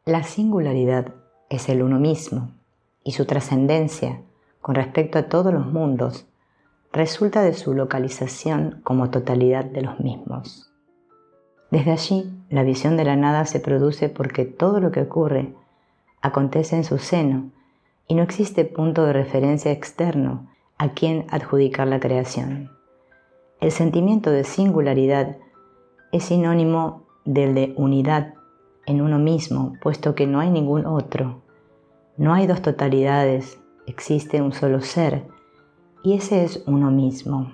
La singularidad es el uno mismo y su trascendencia con respecto a todos los mundos resulta de su localización como totalidad de los mismos. Desde allí, la visión de la nada se produce porque todo lo que ocurre acontece en su seno y no existe punto de referencia externo a quien adjudicar la creación. El sentimiento de singularidad es sinónimo del de unidad en uno mismo, puesto que no hay ningún otro. No hay dos totalidades, existe un solo ser, y ese es uno mismo.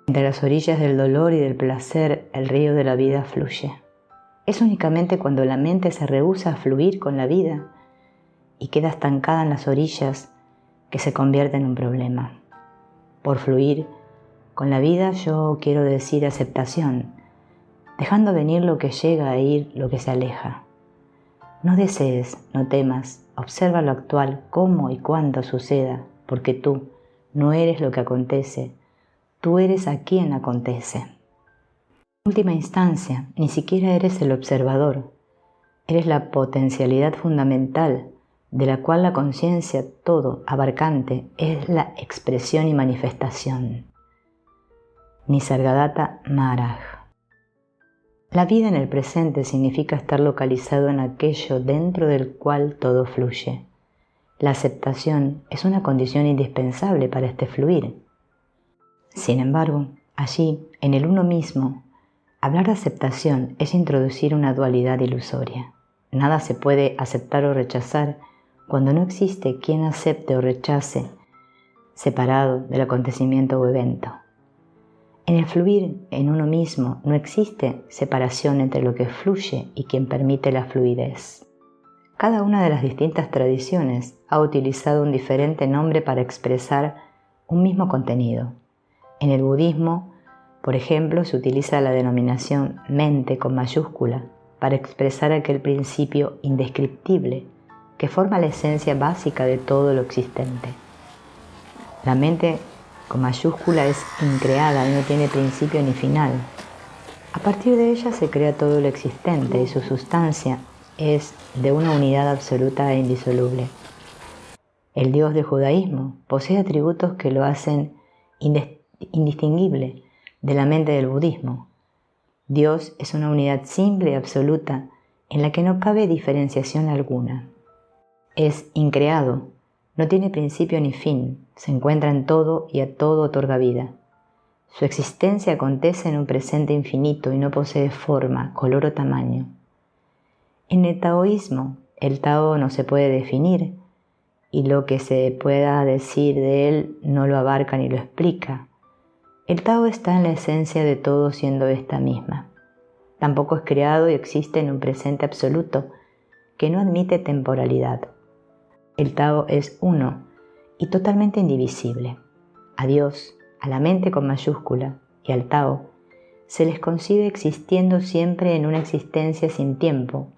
Entre las orillas del dolor y del placer, el río de la vida fluye. Es únicamente cuando la mente se rehúsa a fluir con la vida y queda estancada en las orillas que se convierte en un problema. Por fluir con la vida yo quiero decir aceptación, dejando venir lo que llega e ir lo que se aleja. No desees, no temas, observa lo actual, cómo y cuándo suceda, porque tú no eres lo que acontece, tú eres a quien acontece. En última instancia, ni siquiera eres el observador, eres la potencialidad fundamental de la cual la conciencia todo abarcante es la expresión y manifestación. Nisargadatta Maharaj. La vida en el presente significa estar localizado en aquello dentro del cual todo fluye. La aceptación es una condición indispensable para este fluir. Sin embargo, allí, en el uno mismo, hablar de aceptación es introducir una dualidad ilusoria. Nada se puede aceptar o rechazar cuando no existe quien acepte o rechace, separado del acontecimiento o evento. En el fluir en uno mismo no existe separación entre lo que fluye y quien permite la fluidez. Cada una de las distintas tradiciones ha utilizado un diferente nombre para expresar un mismo contenido. En el budismo, por ejemplo, se utiliza la denominación mente con mayúscula para expresar aquel principio indescriptible que forma la esencia básica de todo lo existente. La mente con mayúscula es increada y no tiene principio ni final. A partir de ella se crea todo lo existente y su sustancia es de una unidad absoluta e indisoluble. El Dios del judaísmo posee atributos que lo hacen indistinguible de la mente del budismo. Dios es una unidad simple y absoluta en la que no cabe diferenciación alguna. Es increado, no tiene principio ni fin, se encuentra en todo y a todo otorga vida. Su existencia acontece en un presente infinito y no posee forma, color o tamaño. En el taoísmo, el Tao no se puede definir y lo que se pueda decir de él no lo abarca ni lo explica. El Tao está en la esencia de todo siendo esta misma. Tampoco es creado y existe en un presente absoluto que no admite temporalidad. El Tao es uno y totalmente indivisible. A Dios, a la mente con mayúscula y al Tao se les concibe existiendo siempre en una existencia sin tiempo,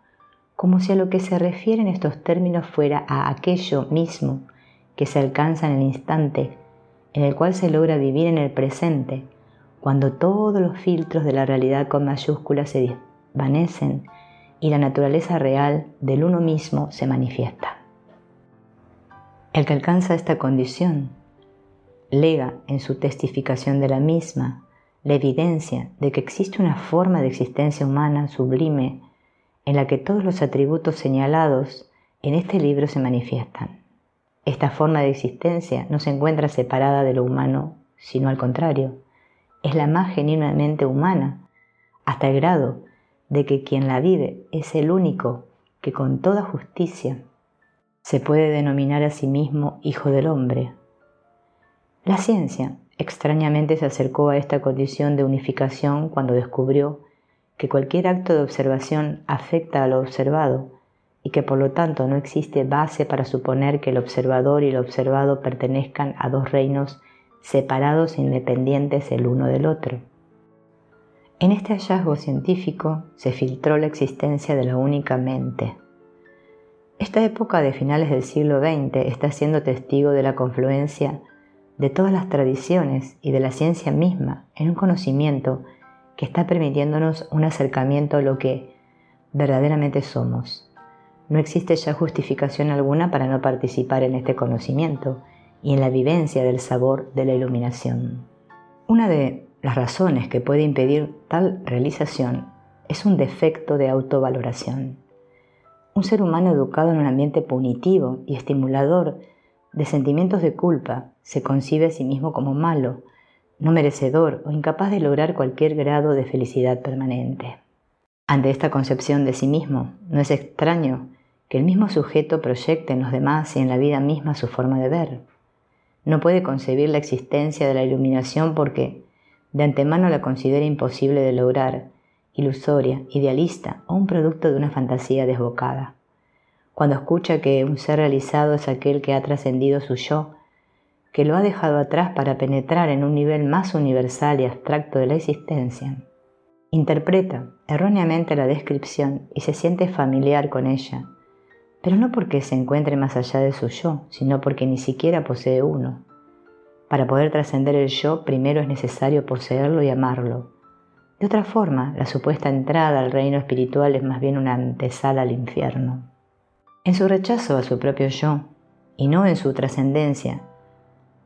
como si a lo que se refieren estos términos fuera a aquello mismo que se alcanza en el instante en el cual se logra vivir en el presente, cuando todos los filtros de la realidad con mayúsculas se desvanecen y la naturaleza real del uno mismo se manifiesta. El que alcanza esta condición lega en su testificación de la misma la evidencia de que existe una forma de existencia humana sublime en la que todos los atributos señalados en este libro se manifiestan. Esta forma de existencia no se encuentra separada de lo humano, sino al contrario, es la más genuinamente humana, hasta el grado de que quien la vive es el único que con toda justicia se puede denominar a sí mismo hijo del hombre. La ciencia extrañamente se acercó a esta condición de unificación cuando descubrió que cualquier acto de observación afecta a lo observado y que por lo tanto no existe base para suponer que el observador y el observado pertenezcan a dos reinos separados e independientes el uno del otro. En este hallazgo científico se filtró la existencia de la única mente. Esta época de finales del siglo XX está siendo testigo de la confluencia de todas las tradiciones y de la ciencia misma en un conocimiento que está permitiéndonos un acercamiento a lo que verdaderamente somos. no existe ya justificación alguna para no participar en este conocimiento y en la vivencia del sabor de la iluminación. Una de las razones que puede impedir tal realización es un defecto de autovaloración. Un ser humano educado en un ambiente punitivo y estimulador de sentimientos de culpa se concibe a sí mismo como malo, no merecedor o incapaz de lograr cualquier grado de felicidad permanente. Ante esta concepción de sí mismo, no es extraño que el mismo sujeto proyecte en los demás y en la vida misma su forma de ver. No puede concebir la existencia de la iluminación porque de antemano la considera imposible de lograr, ilusoria, idealista o un producto de una fantasía desbocada. Cuando escucha que un ser realizado es aquel que ha trascendido su yo, que lo ha dejado atrás para penetrar en un nivel más universal y abstracto de la existencia, interpreta erróneamente la descripción y se siente familiar con ella, pero no porque se encuentre más allá de su yo, sino porque ni siquiera posee uno. Para poder trascender el yo, primero es necesario poseerlo y amarlo. De otra forma, la supuesta entrada al reino espiritual es más bien una antesala al infierno. En su rechazo a su propio yo, y no en su trascendencia,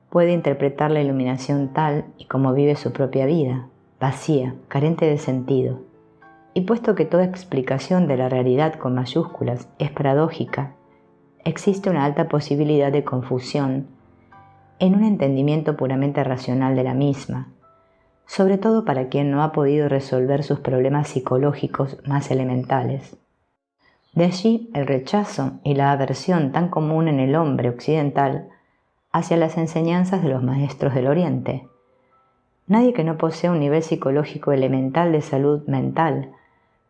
puede interpretar la iluminación tal y como vive su propia vida, vacía, carente de sentido. Y puesto que toda explicación de la realidad con mayúsculas es paradójica, existe una alta posibilidad de confusión en un entendimiento puramente racional de la misma, sobre todo para quien no ha podido resolver sus problemas psicológicos más elementales. De allí el rechazo y la aversión tan común en el hombre occidental hacia las enseñanzas de los maestros del Oriente. Nadie que no posea un nivel psicológico elemental de salud mental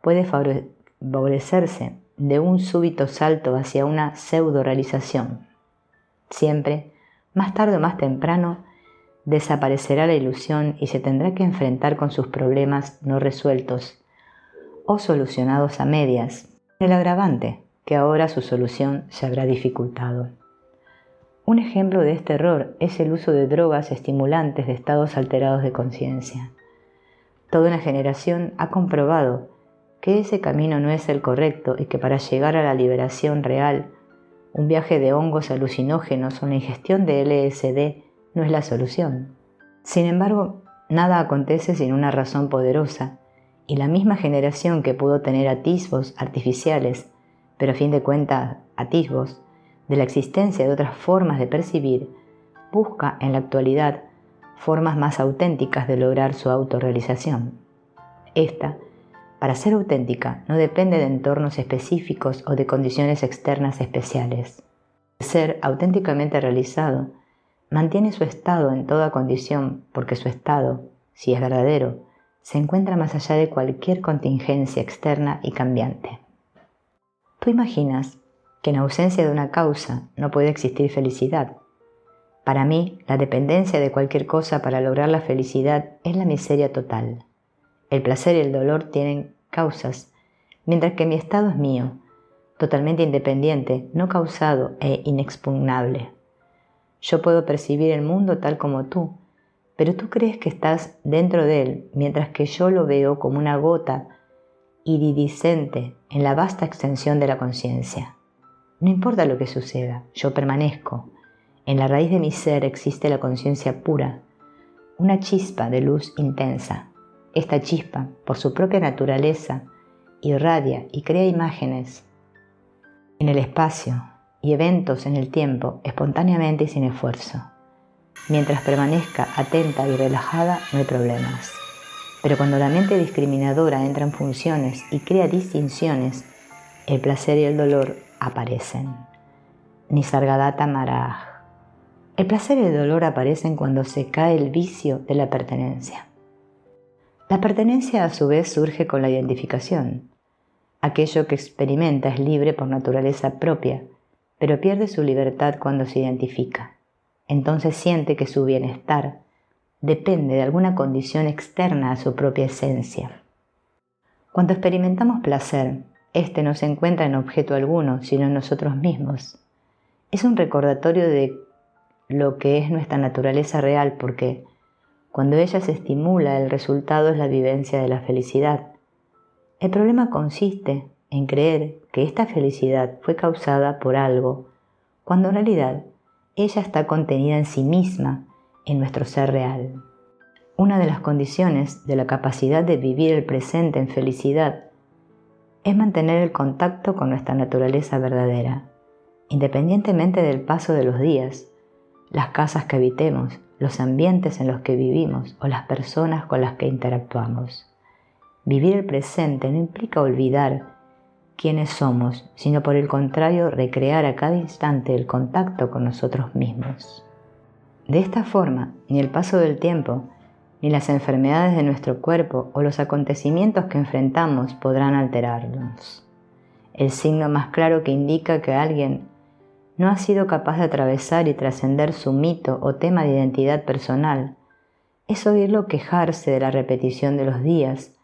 puede favorecerse de un súbito salto hacia una pseudo-realización. Siempre, más tarde o más temprano, desaparecerá la ilusión y se tendrá que enfrentar con sus problemas no resueltos o solucionados a medias, el agravante que ahora su solución se habrá dificultado. Un ejemplo de este error es el uso de drogas estimulantes de estados alterados de conciencia. Toda una generación ha comprobado que ese camino no es el correcto y que para llegar a la liberación real, un viaje de hongos alucinógenos o la ingestión de LSD no es la solución. Sin embargo, nada acontece sin una razón poderosa, y la misma generación que pudo tener atisbos artificiales, pero a fin de cuentas atisbos, de la existencia de otras formas de percibir, busca en la actualidad formas más auténticas de lograr su autorrealización. Esta, para ser auténtica, no depende de entornos específicos o de condiciones externas especiales. El ser auténticamente realizado mantiene su estado en toda condición porque su estado, si es verdadero, se encuentra más allá de cualquier contingencia externa y cambiante. Tú imaginas que en ausencia de una causa no puede existir felicidad. Para mí, la dependencia de cualquier cosa para lograr la felicidad es la miseria total. El placer y el dolor tienen causas, mientras que mi estado es mío, totalmente independiente, no causado e inexpugnable. Yo puedo percibir el mundo tal como tú, pero tú crees que estás dentro de él, mientras que yo lo veo como una gota iridiscente en la vasta extensión de la conciencia. No importa lo que suceda, yo permanezco. En la raíz de mi ser existe la conciencia pura, una chispa de luz intensa. Esta chispa, por su propia naturaleza, irradia y crea imágenes en el espacio y eventos en el tiempo, espontáneamente y sin esfuerzo. Mientras permanezca atenta y relajada, no hay problemas. Pero cuando la mente discriminadora entra en funciones y crea distinciones, el placer y el dolor aparecen. Nisargadatta Maharaj. El placer y el dolor aparecen cuando se cae el vicio de la pertenencia. La pertenencia a su vez surge con la identificación. Aquello que experimenta es libre por naturaleza propia, pero pierde su libertad cuando se identifica. Entonces siente que su bienestar depende de alguna condición externa a su propia esencia. Cuando experimentamos placer, este no se encuentra en objeto alguno, sino en nosotros mismos. Es un recordatorio de lo que es nuestra naturaleza real, porque cuando ella se estimula, el resultado es la vivencia de la felicidad. El problema consiste en creer que esta felicidad fue causada por algo, cuando en realidad ella está contenida en sí misma, en nuestro ser real. Una de las condiciones de la capacidad de vivir el presente en felicidad es mantener el contacto con nuestra naturaleza verdadera, independientemente del paso de los días, las casas que habitemos, los ambientes en los que vivimos o las personas con las que interactuamos. Vivir el presente no implica olvidar quiénes somos, sino por el contrario recrear a cada instante el contacto con nosotros mismos. De esta forma, ni el paso del tiempo, ni las enfermedades de nuestro cuerpo o los acontecimientos que enfrentamos podrán alterarnos. El signo más claro que indica que alguien no ha sido capaz de atravesar y trascender su mito o tema de identidad personal es oírlo quejarse de la repetición de los días,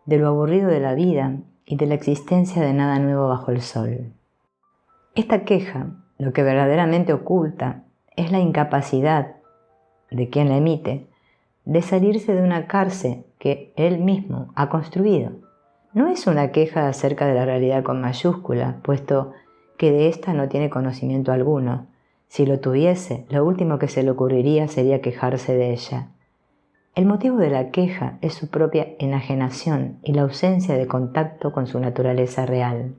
de lo aburrido de la vida y de la existencia de nada nuevo bajo el sol. Esta queja, lo que verdaderamente oculta, es la incapacidad de quien la emite de salirse de una cárcel que él mismo ha construido. No es una queja acerca de la realidad con mayúscula, puesto que de ésta no tiene conocimiento alguno. Si lo tuviese, lo último que se le ocurriría sería quejarse de ella. El motivo de la queja es su propia enajenación y la ausencia de contacto con su naturaleza real.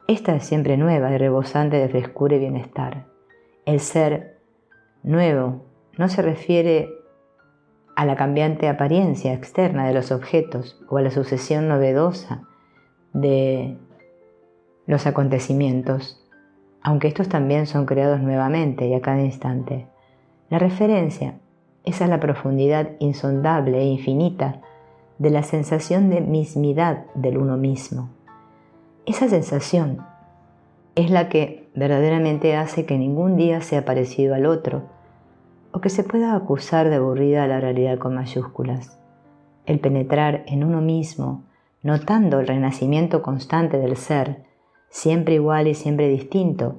Esta es siempre nueva y rebosante de frescura y bienestar. El ser nuevo no se refiere a la cambiante apariencia externa de los objetos o a la sucesión novedosa de los acontecimientos, aunque estos también son creados nuevamente y a cada instante. La referencia es a la profundidad insondable e infinita de la sensación de mismidad del uno mismo. Esa sensación es la que verdaderamente hace que ningún día sea parecido al otro, o que se pueda acusar de aburrida a la realidad con mayúsculas. El penetrar en uno mismo, notando el renacimiento constante del ser, siempre igual y siempre distinto,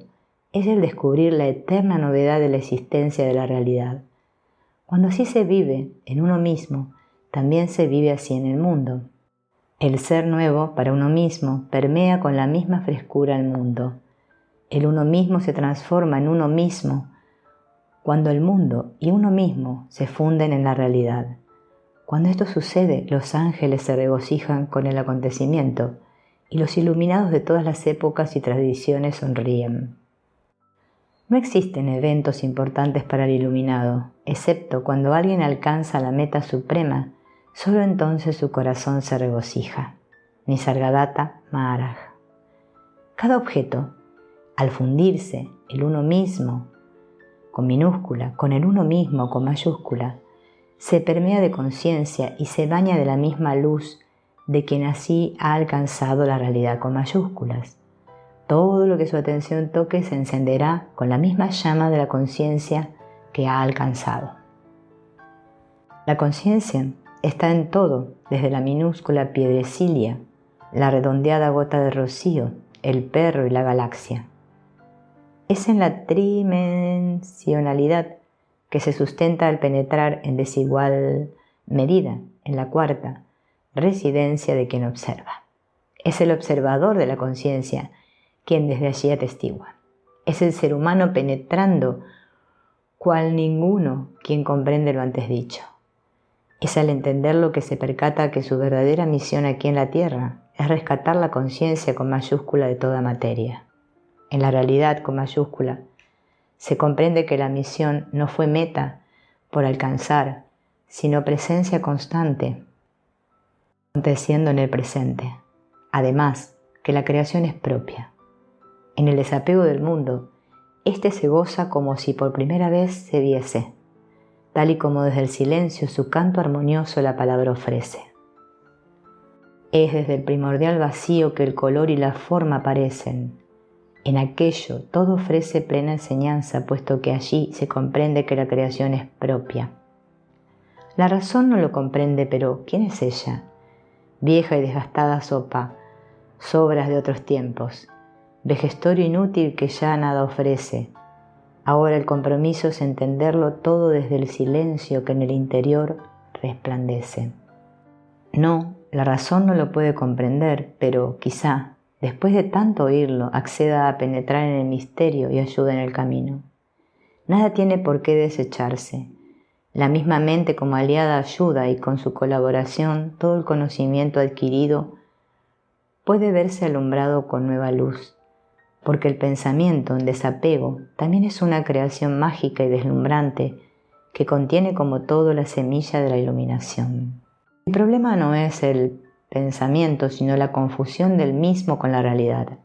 es el descubrir la eterna novedad de la existencia de la realidad. Cuando así se vive en uno mismo, también se vive así en el mundo. El ser nuevo para uno mismo permea con la misma frescura el mundo. El uno mismo se transforma en uno mismo cuando el mundo y uno mismo se funden en la realidad. Cuando esto sucede, los ángeles se regocijan con el acontecimiento y los iluminados de todas las épocas y tradiciones sonríen. No existen eventos importantes para el iluminado, excepto cuando alguien alcanza la meta suprema, solo entonces su corazón se regocija. Nisargadatta Maharaj. Cada objeto, al fundirse el uno mismo con minúscula, con el uno mismo con mayúscula, se permea de conciencia y se baña de la misma luz de quien así ha alcanzado la realidad con mayúsculas. Todo lo que su atención toque se encenderá con la misma llama de la conciencia que ha alcanzado. La conciencia está en todo, desde la minúscula piedrecilla, la redondeada gota de rocío, el perro y la galaxia. Es en la tridimensionalidad que se sustenta al penetrar en desigual medida en la cuarta residencia de quien observa. Es el observador de la conciencia quien desde allí atestigua. Es el ser humano penetrando cual ninguno quien comprende lo antes dicho. Es al entenderlo que se percata que su verdadera misión aquí en la tierra es rescatar la conciencia con mayúscula de toda materia. En la realidad con mayúscula, se comprende que la misión no fue meta por alcanzar, sino presencia constante, aconteciendo en el presente. Además, que la creación es propia. En el desapego del mundo, éste se goza como si por primera vez se viese, tal y como desde el silencio su canto armonioso la palabra ofrece. Es desde el primordial vacío que el color y la forma aparecen. En aquello todo ofrece plena enseñanza, puesto que allí se comprende que la creación es propia. La razón no lo comprende, pero ¿quién es ella? Vieja y desgastada sopa, sobras de otros tiempos, vejestorio inútil que ya nada ofrece. Ahora el compromiso es entenderlo todo desde el silencio que en el interior resplandece. No, la razón no lo puede comprender, pero quizá, después de tanto oírlo, acceda a penetrar en el misterio y ayude en el camino. Nada tiene por qué desecharse. La misma mente como aliada ayuda y con su colaboración todo el conocimiento adquirido puede verse alumbrado con nueva luz, porque el pensamiento en desapego también es una creación mágica y deslumbrante que contiene como todo la semilla de la iluminación. El problema no es el pensamiento, sino la confusión del mismo con la realidad.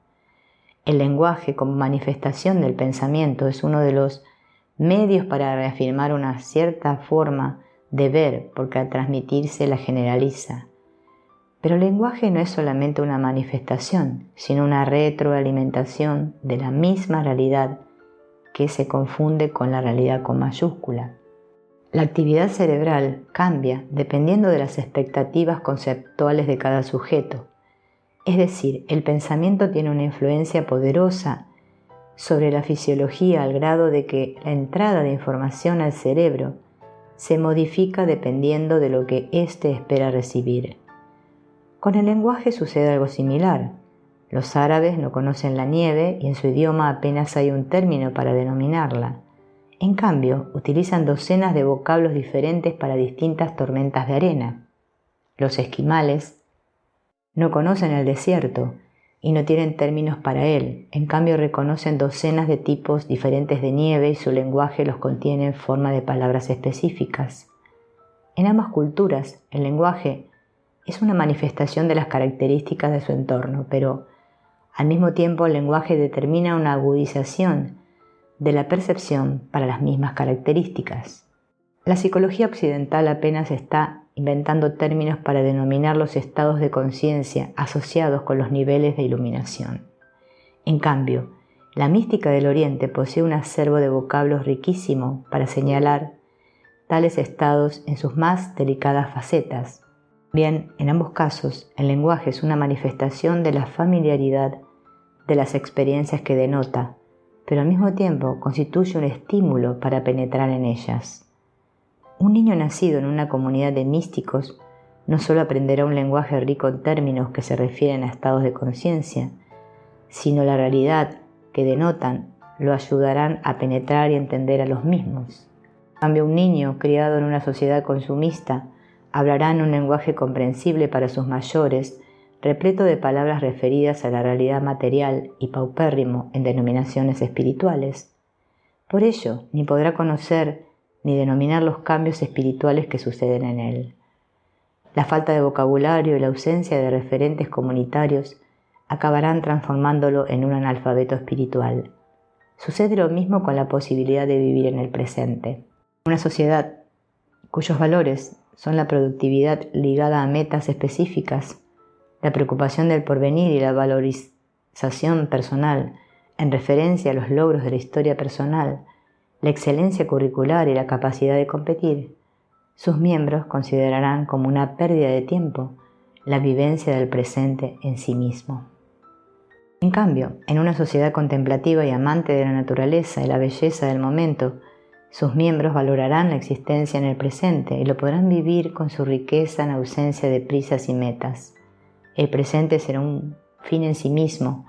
El lenguaje como manifestación del pensamiento es uno de los medios para reafirmar una cierta forma de ver, porque al transmitirse la generaliza. Pero el lenguaje no es solamente una manifestación, sino una retroalimentación de la misma realidad que se confunde con la realidad con mayúscula. La actividad cerebral cambia dependiendo de las expectativas conceptuales de cada sujeto. Es decir, el pensamiento tiene una influencia poderosa sobre la fisiología al grado de que la entrada de información al cerebro se modifica dependiendo de lo que éste espera recibir. Con el lenguaje sucede algo similar. Los árabes no conocen la nieve y en su idioma apenas hay un término para denominarla. En cambio, utilizan docenas de vocablos diferentes para distintas tormentas de arena. Los esquimales no conocen el desierto y no tienen términos para él. En cambio, reconocen docenas de tipos diferentes de nieve y su lenguaje los contiene en forma de palabras específicas. En ambas culturas, el lenguaje es una manifestación de las características de su entorno, pero al mismo tiempo el lenguaje determina una agudización de la percepción para las mismas características. La psicología occidental apenas está inventando términos para denominar los estados de conciencia asociados con los niveles de iluminación. En cambio, la mística del Oriente posee un acervo de vocablos riquísimo para señalar tales estados en sus más delicadas facetas. Bien, en ambos casos, el lenguaje es una manifestación de la familiaridad de las experiencias que denota, pero al mismo tiempo constituye un estímulo para penetrar en ellas. Un niño nacido en una comunidad de místicos no solo aprenderá un lenguaje rico en términos que se refieren a estados de conciencia, sino la realidad que denotan lo ayudarán a penetrar y entender a los mismos. En cambio, un niño criado en una sociedad consumista hablará en un lenguaje comprensible para sus mayores, repleto de palabras referidas a la realidad material y paupérrimo en denominaciones espirituales. Por ello, ni podrá conocer ni denominar los cambios espirituales que suceden en él. La falta de vocabulario y la ausencia de referentes comunitarios acabarán transformándolo en un analfabeto espiritual. Sucede lo mismo con la posibilidad de vivir en el presente. Una sociedad cuyos valores son la productividad ligada a metas específicas, la preocupación del porvenir y la valorización personal en referencia a los logros de la historia personal, la excelencia curricular y la capacidad de competir, sus miembros considerarán como una pérdida de tiempo la vivencia del presente en sí mismo. En cambio, en una sociedad contemplativa y amante de la naturaleza y la belleza del momento, sus miembros valorarán la existencia en el presente y lo podrán vivir con su riqueza en ausencia de prisas y metas. El presente será un fin en sí mismo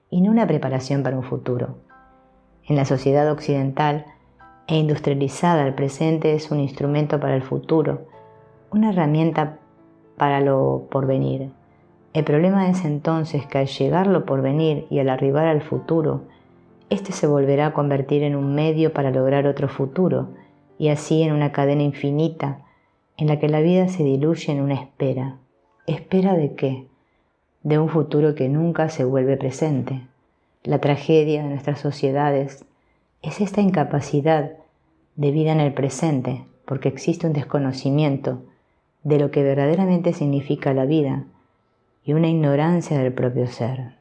y no una preparación para un futuro. En la sociedad occidental e industrializada, el presente es un instrumento para el futuro, una herramienta para lo porvenir. El problema es entonces que al llegar lo porvenir y al arribar al futuro, este se volverá a convertir en un medio para lograr otro futuro, y así en una cadena infinita en la que la vida se diluye en una espera. ¿Espera de qué? De un futuro que nunca se vuelve presente. La tragedia de nuestras sociedades es esta incapacidad de vida en el presente, porque existe un desconocimiento de lo que verdaderamente significa la vida y una ignorancia del propio ser.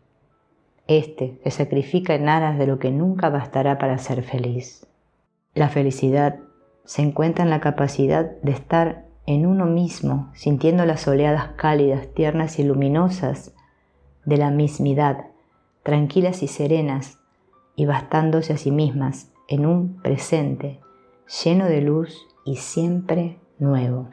Este se sacrifica en aras de lo que nunca bastará para ser feliz. La felicidad se encuentra en la capacidad de estar en uno mismo, sintiendo las oleadas cálidas, tiernas y luminosas de la mismidad, tranquilas y serenas, y bastándose a sí mismas en un presente lleno de luz y siempre nuevo.